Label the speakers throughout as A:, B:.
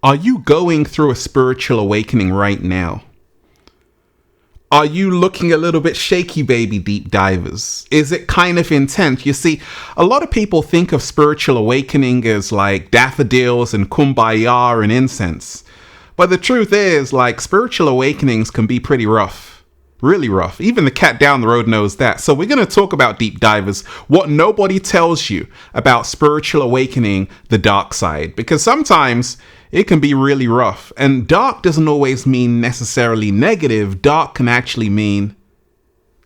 A: Are you going through a spiritual awakening right now? Are you looking a little bit shaky, baby deep divers? Is it kind of intense? You see, a lot of people think of spiritual awakening as like daffodils and kumbaya and incense. But the truth is, like, spiritual awakenings can be pretty rough. Really rough. Even the cat down the road knows that. So we're going to talk about deep divers, what nobody tells you about spiritual awakening, the dark side. Because sometimes it can be really rough. And dark doesn't always mean necessarily negative. Dark can actually mean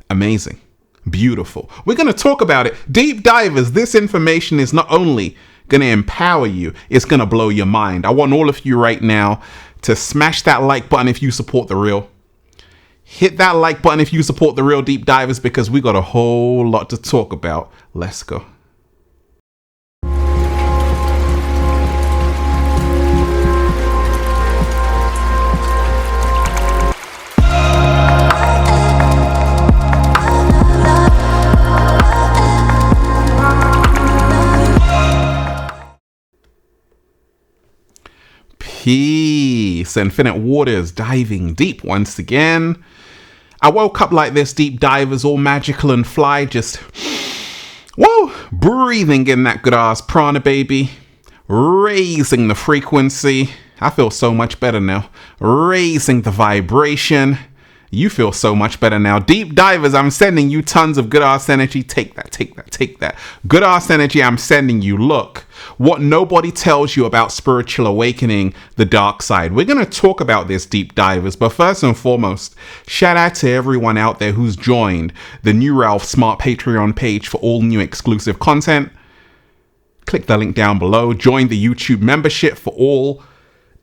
A: amazing, beautiful. We're going to talk about it. Deep divers, this information is not only going to empower you, it's going to blow your mind. I want all of you right now to smash that like button if you support The Real. Hit that like button if you support The Real Deep Divers, because we got a whole lot to talk about. Let's go. Peace, infinite waters, diving deep once again. I woke up like this, deep divers, all magical and fly, just whoa, breathing in that good ass prana, baby, raising the frequency. I feel so much better now. Raising the vibration. You feel so much better now. Deep divers, I'm sending you tons of good ass energy. Take that, take that, take that. Good ass energy I'm sending you. Look, what nobody tells you about spiritual awakening, the dark side. We're going to talk about this, deep divers. But first and foremost, shout out to everyone out there who's joined the new Ralph Smart Patreon page for all new exclusive content. Click the link down below. Join the YouTube membership for all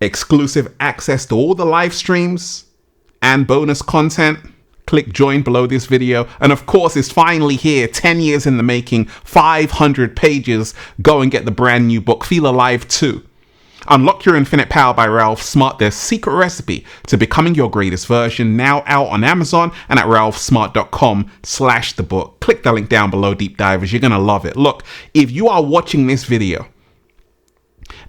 A: exclusive access to all the live streams and bonus content. Click join below this video. And of course, it's finally here, 10 years in the making, 500 pages. Go and get the brand new book, Feel Alive 2. Unlock Your Infinite Power by Ralph Smart, their secret recipe to becoming your greatest version, now out on Amazon and at ralphsmart.com/the book. Click the link down below, deep divers. You're going to love it. Look, if you are watching this video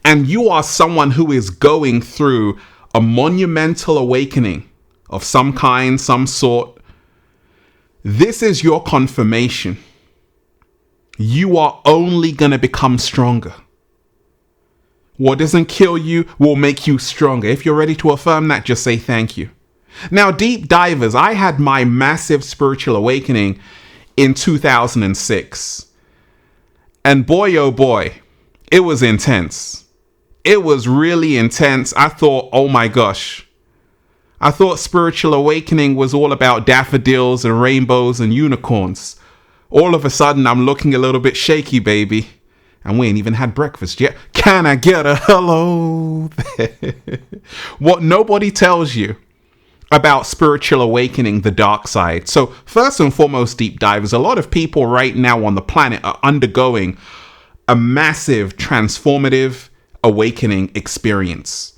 A: and you are someone who is going through a monumental awakening of some kind, some sort, this is your confirmation. You are only going to become stronger. What doesn't kill you will make you stronger. If you're ready to affirm that, just say thank you. Now, deep divers, I had my massive spiritual awakening in 2006. And boy, oh boy, it was intense. It was really intense. I thought, oh my gosh. I thought spiritual awakening was all about daffodils and rainbows and unicorns. All of a sudden, I'm looking a little bit shaky, baby. And we ain't even had breakfast yet. Can I get a hello there? What nobody tells you about spiritual awakening, the dark side. So first and foremost, deep divers, a lot of people right now on the planet are undergoing a massive transformative awakening experience.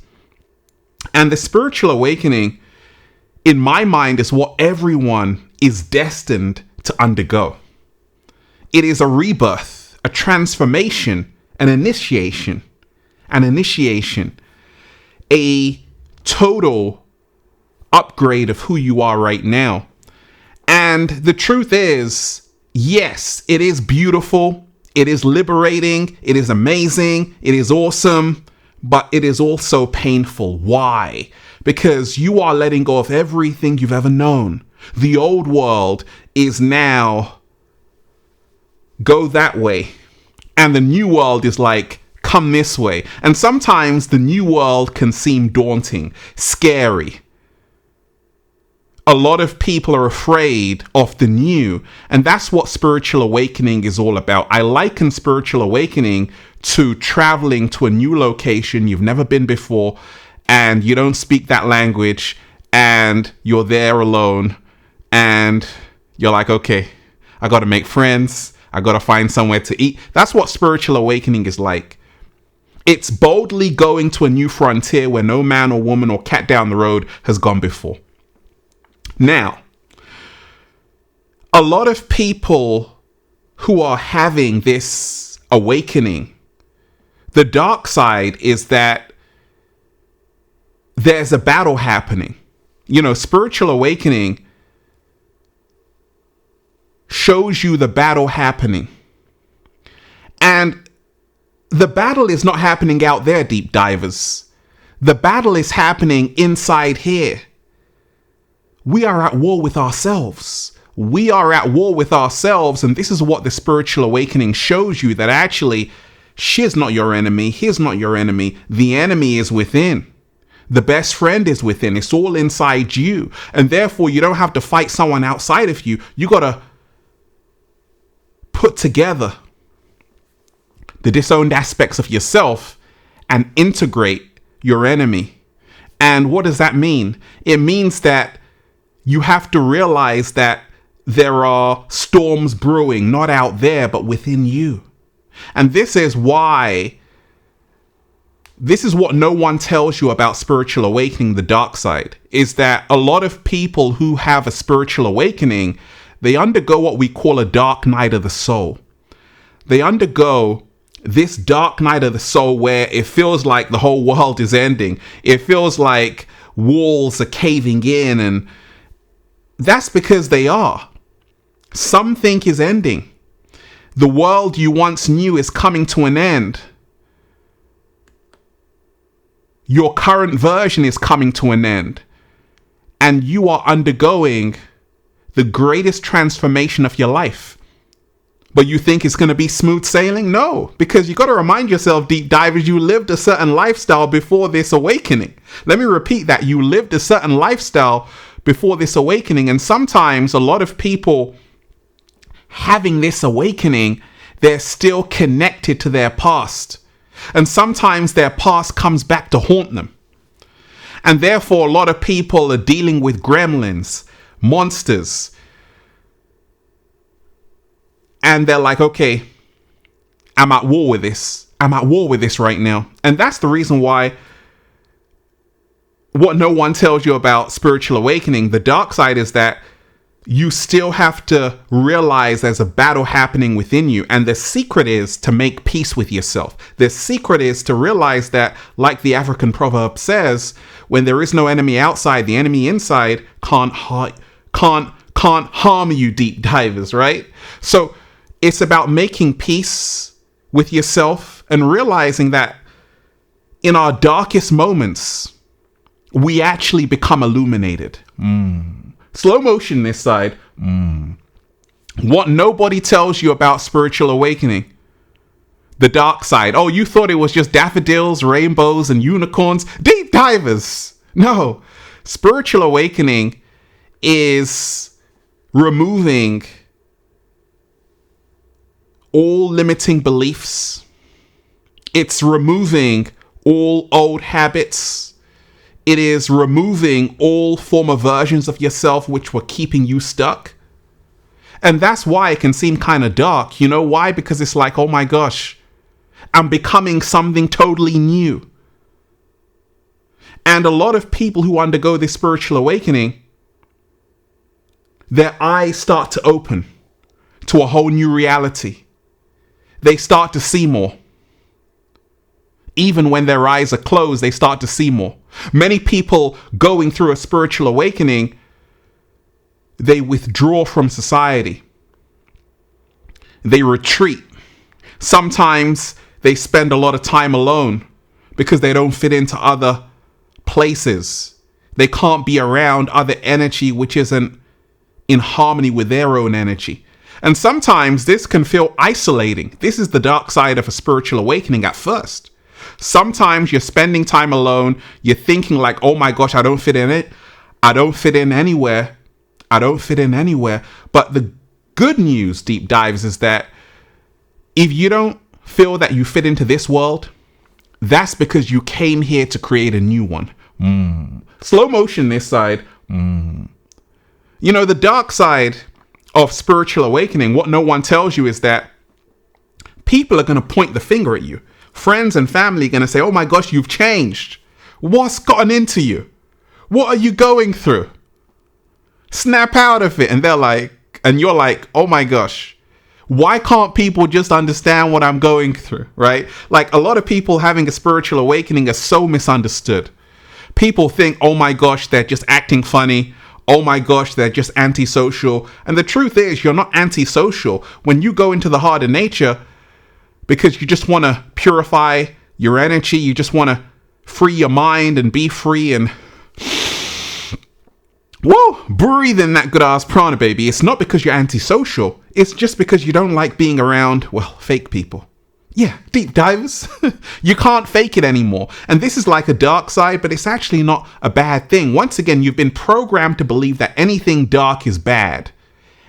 A: And the spiritual awakening, in my mind, is what everyone is destined to undergo. It is a rebirth, a transformation, an initiation, a total upgrade of who you are right now. And the truth is, yes, it is beautiful. It is liberating. It is amazing. It is awesome. But it is also painful. Why? Because you are letting go of everything you've ever known. The old world is now go that way. And the new world is like, come this way. And sometimes the new world can seem daunting, scary. A lot of people are afraid of the new. And that's what spiritual awakening is all about. I liken spiritual awakening to traveling to a new location you've never been before, and you don't speak that language, and you're there alone, and you're like, okay, I got to make friends. I got to find somewhere to eat. That's what spiritual awakening is like. It's boldly going to a new frontier where no man or woman or cat down the road has gone before. Now, a lot of people who are having this awakening, the dark side is that there's a battle happening. Spiritual awakening shows you the battle happening. And the battle is not happening out there, deep divers. The battle is happening inside here. We are at war with ourselves. We are at war with ourselves. And this is what the spiritual awakening shows you, that actually, she's not your enemy. He's not your enemy. The enemy is within. The best friend is within. It's all inside you. And therefore, you don't have to fight someone outside of you. You got to put together the disowned aspects of yourself and integrate your enemy. And what does that mean? It means that you have to realize that there are storms brewing, not out there, but within you. And this is what no one tells you about spiritual awakening, the dark side, is that a lot of people who have a spiritual awakening, they undergo what we call a dark night of the soul. They undergo this dark night of the soul where it feels like the whole world is ending. It feels like walls are caving in, and that's because they are. Something is ending. The world you once knew is coming to an end. Your current version is coming to an end. And you are undergoing the greatest transformation of your life. But you think it's going to be smooth sailing? No, because you got to remind yourself, deep divers, you lived a certain lifestyle before this awakening. Let me repeat that. You lived a certain lifestyle before this awakening. And sometimes a lot of people having this awakening, they're still connected to their past. And sometimes their past comes back to haunt them. And therefore, a lot of people are dealing with gremlins, monsters. And they're like, okay, I'm at war with this. I'm at war with this right now. And that's the reason why what no one tells you about spiritual awakening, the dark side, is that you still have to realize there's a battle happening within you. And the secret is to make peace with yourself. The secret is to realize that, like the African proverb says, when there is no enemy outside, the enemy inside can't harm you, deep divers, right? So it's about making peace with yourself and realizing that in our darkest moments, we actually become illuminated. Slow motion this side. What nobody tells you about spiritual awakening, the dark side. Oh, you thought it was just daffodils, rainbows, and unicorns? Deep divers. No. Spiritual awakening is removing all limiting beliefs. It's removing all old habits. It is removing all former versions of yourself which were keeping you stuck. And that's why it can seem kind of dark. You know why? Because it's like, oh my gosh, I'm becoming something totally new. And a lot of people who undergo this spiritual awakening, their eyes start to open to a whole new reality. They start to see more. Even when their eyes are closed, they start to see more. Many people going through a spiritual awakening, they withdraw from society. They retreat. Sometimes they spend a lot of time alone because they don't fit into other places. They can't be around other energy which isn't in harmony with their own energy. And sometimes this can feel isolating. This is the dark side of a spiritual awakening at first. Sometimes you're spending time alone. You're thinking like, oh my gosh, I don't fit in it. I don't fit in anywhere. I don't fit in anywhere. But the good news, deep dives, is that if you don't feel that you fit into this world, that's because you came here to create a new one. Slow motion this side. You know, the dark side of spiritual awakening, what no one tells you is that people are going to point the finger at you. Friends and family are going to say, oh my gosh, you've changed. What's gotten into you? What are you going through? Snap out of it. And they're like, and you're like, oh my gosh, why can't people just understand what I'm going through, right? Like a lot of people having a spiritual awakening are so misunderstood. People think, oh my gosh, they're just acting funny. Oh my gosh, they're just antisocial. And the truth is, you're not antisocial. When you go into the heart of nature, because you just want to purify your energy, you just want to free your mind and be free and whoa, breathe in that good ass prana, baby. It's not because you're antisocial. It's just because you don't like being around, well, fake people. Yeah, deep divers. You can't fake it anymore. And this is like a dark side, but it's actually not a bad thing. Once again, you've been programmed to believe that anything dark is bad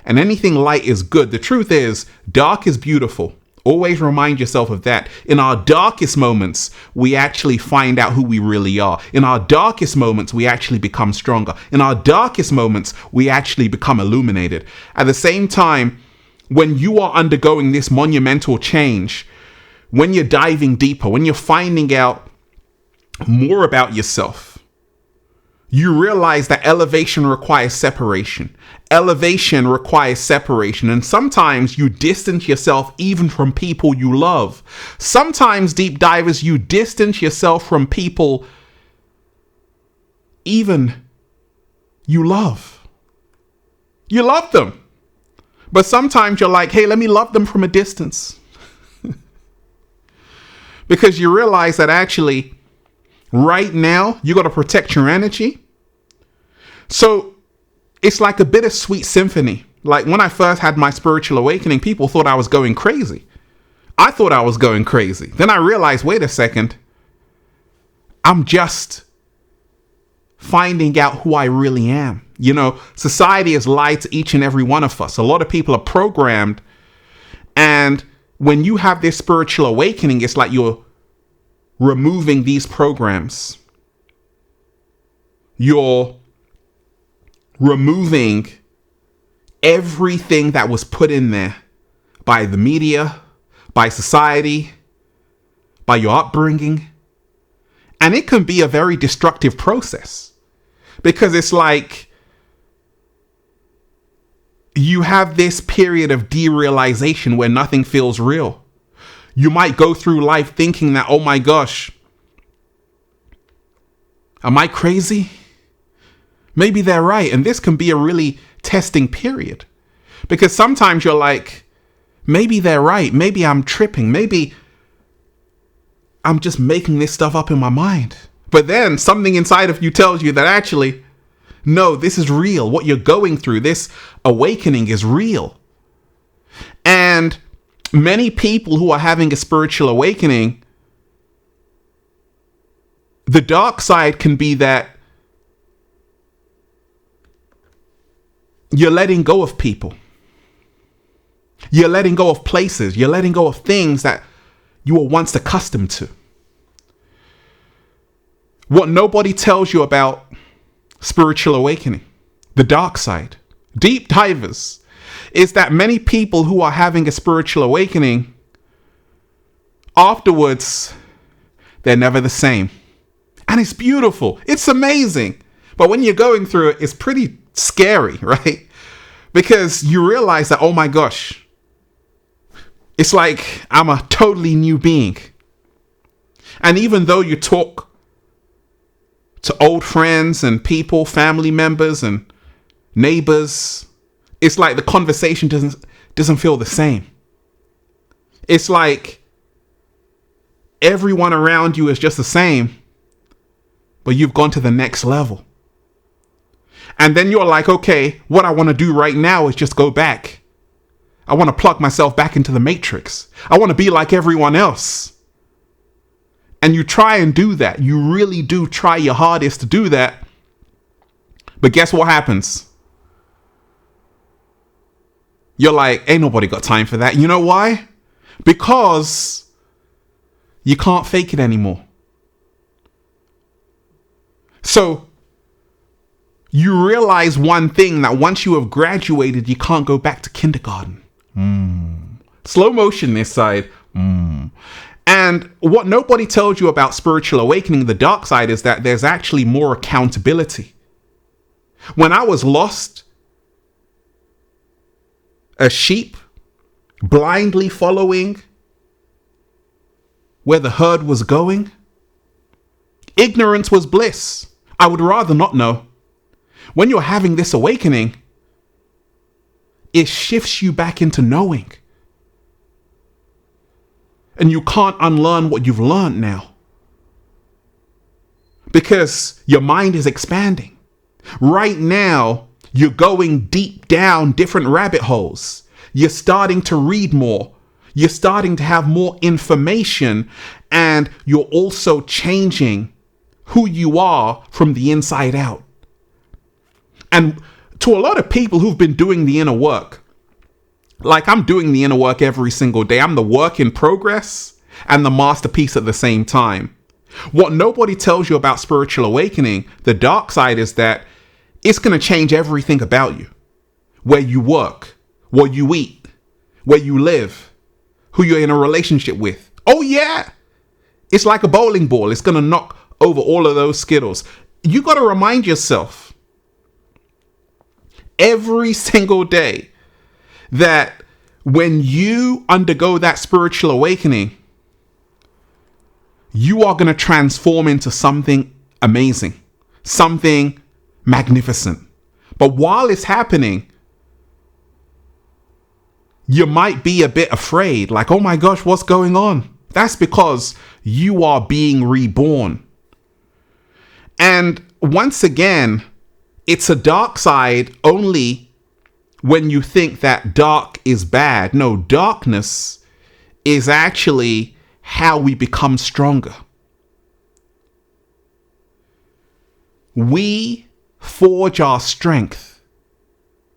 A: and anything light is good. The truth is, dark is beautiful. Always remind yourself of that. In our darkest moments, we actually find out who we really are. In our darkest moments, we actually become stronger. In our darkest moments, we actually become illuminated. At the same time, when you are undergoing this monumental change, when you're diving deeper, when you're finding out more about yourself, you realize that elevation requires separation. Elevation requires separation. And sometimes you distance yourself even from people you love. Sometimes, deep divers, you distance yourself from people even you love. You love them. But sometimes you're like, hey, let me love them from a distance. Because you realize that actually, right now, you got to protect your energy. So it's like a bittersweet symphony. Like when I first had my spiritual awakening, people thought I was going crazy. I thought I was going crazy. Then I realized, wait a second, I'm just finding out who I really am. You know, society has lied to each and every one of us. A lot of people are programmed, and when you have this spiritual awakening, it's like you're removing these programs. You're removing everything that was put in there by the media, by society, by your upbringing. And it can be a very destructive process, because it's like you have this period of derealization where nothing feels real. You might go through life thinking that, oh my gosh, am I crazy? Maybe they're right. And this can be a really testing period, because sometimes you're like, maybe they're right. Maybe I'm tripping. Maybe I'm just making this stuff up in my mind. But then something inside of you tells you that actually, no, this is real. What you're going through, this awakening is real. And many people who are having a spiritual awakening, the dark side can be that you're letting go of people. You're letting go of places. You're letting go of things that you were once accustomed to. What nobody tells you about spiritual awakening, the dark side, deep divers, is that many people who are having a spiritual awakening, afterwards, they're never the same. And it's beautiful. It's amazing. But when you're going through it, it's pretty scary, right? Because you realize that, oh my gosh, it's like I'm a totally new being. And even though you talk to old friends and people, family members and neighbors, it's like the conversation doesn't feel the same. It's like everyone around you is just the same, but you've gone to the next level. And then you're like, okay, what I want to do right now is just go back. I want to plug myself back into the matrix. I want to be like everyone else. And you try and do that. You really do try your hardest to do that. But guess what happens? You're like, ain't nobody got time for that. You know why? Because you can't fake it anymore. So you realize one thing, that once you have graduated, you can't go back to kindergarten. Slow motion this side. And what nobody tells you about spiritual awakening, the dark side, is that there's actually more accountability. When I was lost, a sheep, blindly following where the herd was going, ignorance was bliss. I would rather not know. When you're having this awakening, it shifts you back into knowing. And you can't unlearn what you've learned now. Because your mind is expanding. Right now, you're going deep down different rabbit holes. You're starting to read more. You're starting to have more information. And you're also changing who you are from the inside out. And to a lot of people who've been doing the inner work, like I'm doing the inner work every single day. I'm the work in progress and the masterpiece at the same time. What nobody tells you about spiritual awakening, the dark side, is that it's going to change everything about you. Where you work, what you eat, where you live, who you're in a relationship with. Oh yeah, it's like a bowling ball. It's going to knock over all of those Skittles. You got to remind yourself every single day that when you undergo that spiritual awakening, you are going to transform into something amazing, something magnificent. But while it's happening, you might be a bit afraid, like, oh my gosh, what's going on? That's because you are being reborn. And once again, it's a dark side only when you think that dark is bad. No, darkness is actually how we become stronger. We forge our strength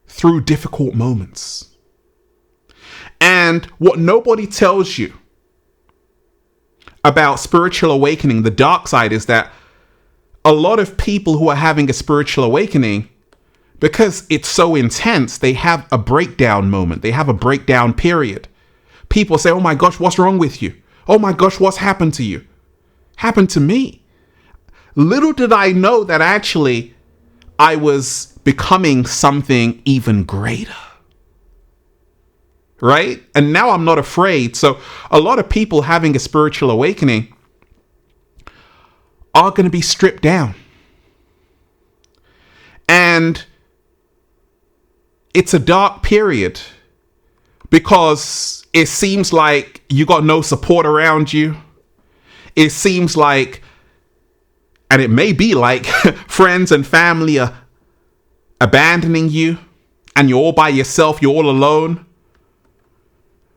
A: through difficult moments. And what nobody tells you about spiritual awakening, the dark side, is that a lot of people who are having a spiritual awakening, because it's so intense, they have a breakdown moment. They have a breakdown period. People say, oh my gosh, what's wrong with you? Oh my gosh, what's happened to you? Happened to me. Little did I know that actually I was becoming something even greater. Right? And now I'm not afraid. So a lot of people having a spiritual awakening are going to be stripped down. And it's a dark period because it seems like you got no support around you. It seems like, and it may be like, friends and family are abandoning you and you're all by yourself, you're all alone.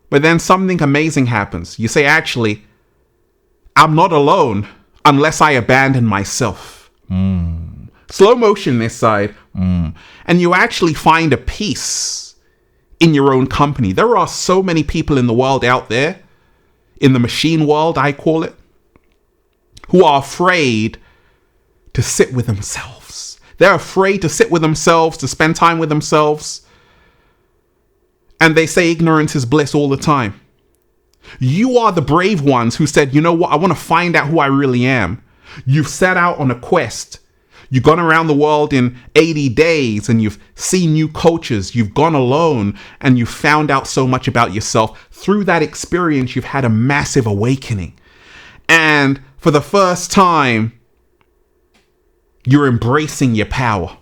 A: But then something amazing happens. You say, actually, I'm not alone unless I abandon myself. Slow motion this side. And you actually find a peace in your own company. There are so many people in the world out there, in the machine world, I call it, who are afraid to sit with themselves. They're afraid to sit with themselves, to spend time with themselves. And they say ignorance is bliss all the time. You are the brave ones who said, you know what? I want to find out who I really am. You've set out on a quest. You've gone around the world in 80 days and you've seen new cultures. You've gone alone and you've found out so much about yourself. Through that experience, you've had a massive awakening. And for the first time, you're embracing your power.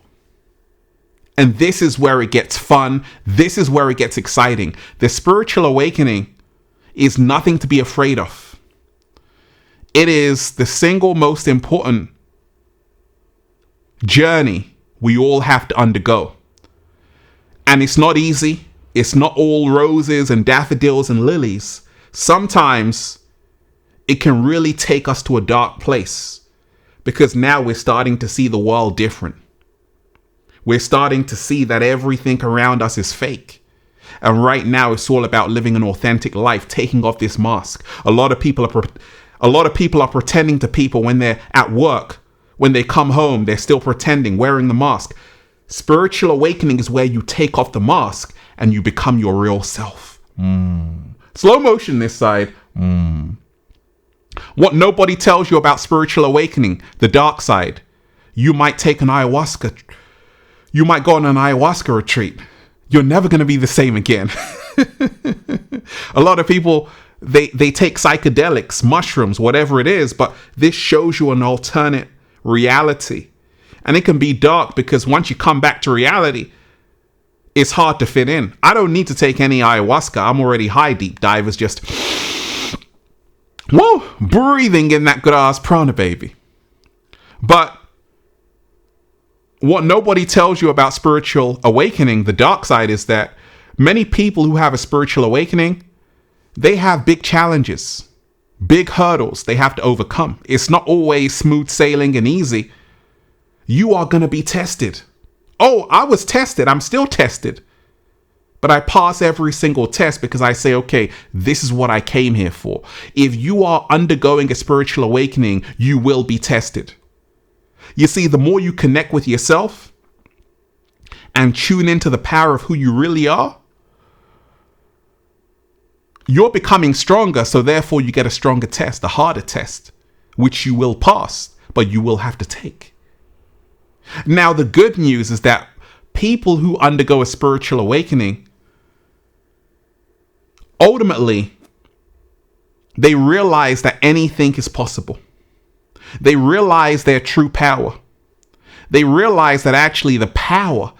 A: And this is where it gets fun. This is where it gets exciting. The spiritual awakening is nothing to be afraid of. It is the single most important journey we all have to undergo. And it's not easy. It's not all roses and daffodils and lilies. Sometimes it can really take us to a dark place because now we're starting to see the world different. We're starting to see that everything around us is fake. And right now it's all about living an authentic life, taking off this mask. A lot of people are pretending to people when they're at work. When they come home, they're still pretending, wearing the mask. Spiritual awakening is where you take off the mask and you become your real self. Slow motion this side. What nobody tells you about spiritual awakening, the dark side. You might take an ayahuasca. You might go on an ayahuasca retreat. You're never going to be the same again. A lot of people, they take psychedelics, mushrooms, whatever it is, but this shows you an alternate reality. And it can be dark because once you come back to reality, it's hard to fit in. I don't need to take any ayahuasca. I'm already high. Deep divers just, whoa, breathing in that good ass prana, baby. But what nobody tells you about spiritual awakening, the dark side, is that many people who have a spiritual awakening, they have big challenges, big hurdles they have to overcome. It's not always smooth sailing and easy. You are going to be tested. Oh, I was tested. I'm still tested. But I pass every single test because I say, okay, this is what I came here for. If you are undergoing a spiritual awakening, you will be tested. You see, the more you connect with yourself and tune into the power of who you really are, you're becoming stronger. So therefore you get a stronger test, a harder test, which you will pass, but you will have to take. Now, the good news is that people who undergo a spiritual awakening, ultimately, they realize that anything is possible. They realize their true power. They realize that actually the power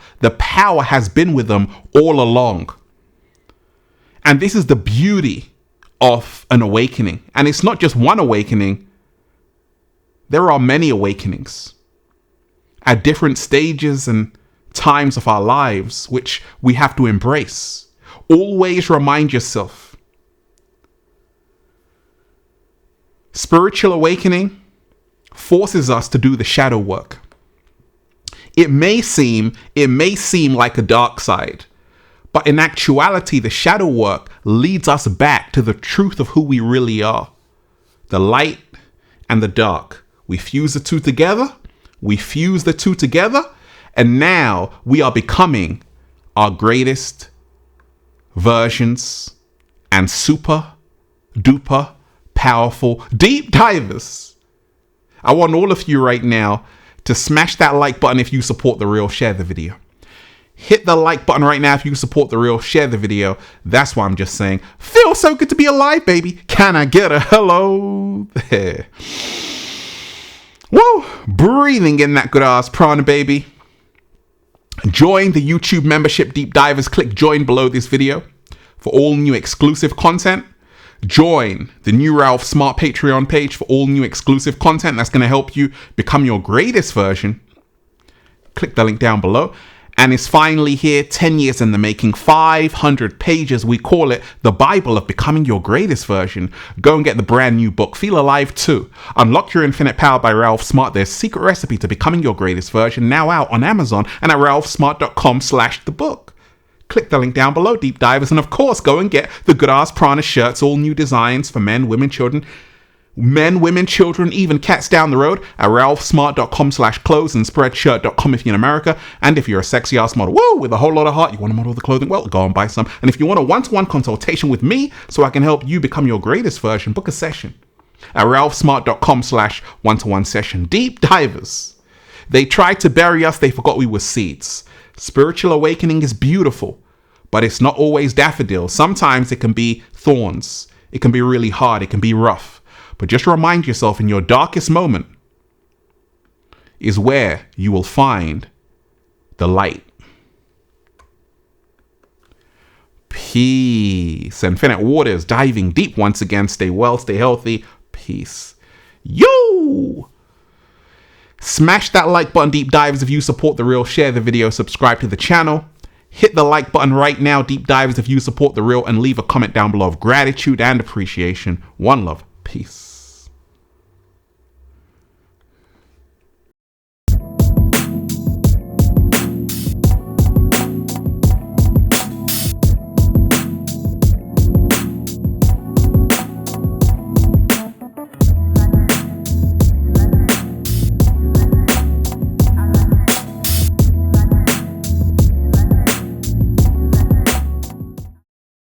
A: has been with them all along. And this is the beauty of an awakening. And it's not just one awakening. There are many awakenings at different stages and times of our lives, which we have to embrace. Always remind yourself, spiritual awakening forces us to do the shadow work. It may seem like a dark side, but in actuality, the shadow work leads us back to the truth of who we really are. The light and the dark. We fuse the two together. And now we are becoming our greatest versions and super duper powerful deep divers. I want all of you right now to smash that like button if you support The Real. Share the video. Hit the like button right now if you support The Real. Share the video. That's why I'm just saying, feels so good to be alive, baby. Can I get a hello there? Whoa, breathing in that good ass prana, baby. Join the YouTube membership Deep Divers. Click join below this video for all new exclusive content. Join the new Ralph Smart Patreon page for all new exclusive content that's going to help you become your greatest version. Click the link down below. And it's finally here, 10 years in the making, 500 pages. We call it the Bible of Becoming Your Greatest Version. Go and get the brand new book, Feel Alive 2. Unlock Your Infinite Power by Ralph Smart. Their secret recipe to becoming your greatest version, now out on Amazon and at ralphsmart.com/thebook. Click the link down below, Deep Divers. And of course, go and get the good ass prana shirts, all new designs for men, women, children, even cats down the road at ralphsmart.com/clothes and spreadshirt.com if you're in America. And if you're a sexy ass model, with a whole lot of heart, you want to model the clothing, well, go and buy some. And if you want a one-to-one consultation with me so I can help you become your greatest version, book a session at ralphsmart.com/one-to-one session. Deep divers. They tried to bury us. They forgot we were seeds. Spiritual awakening is beautiful, but it's not always daffodils. Sometimes it can be thorns. It can be really hard. It can be rough. But just remind yourself, in your darkest moment is where you will find the light. Peace. Infinite waters diving deep once again. Stay well, stay healthy. Peace. Yo! Smash that like button, Deep Divers, if you support The Real. Share the video, subscribe to the channel. Hit the like button right now, Deep Divers, if you support The Real, and leave a comment down below of gratitude and appreciation. One love. Peace.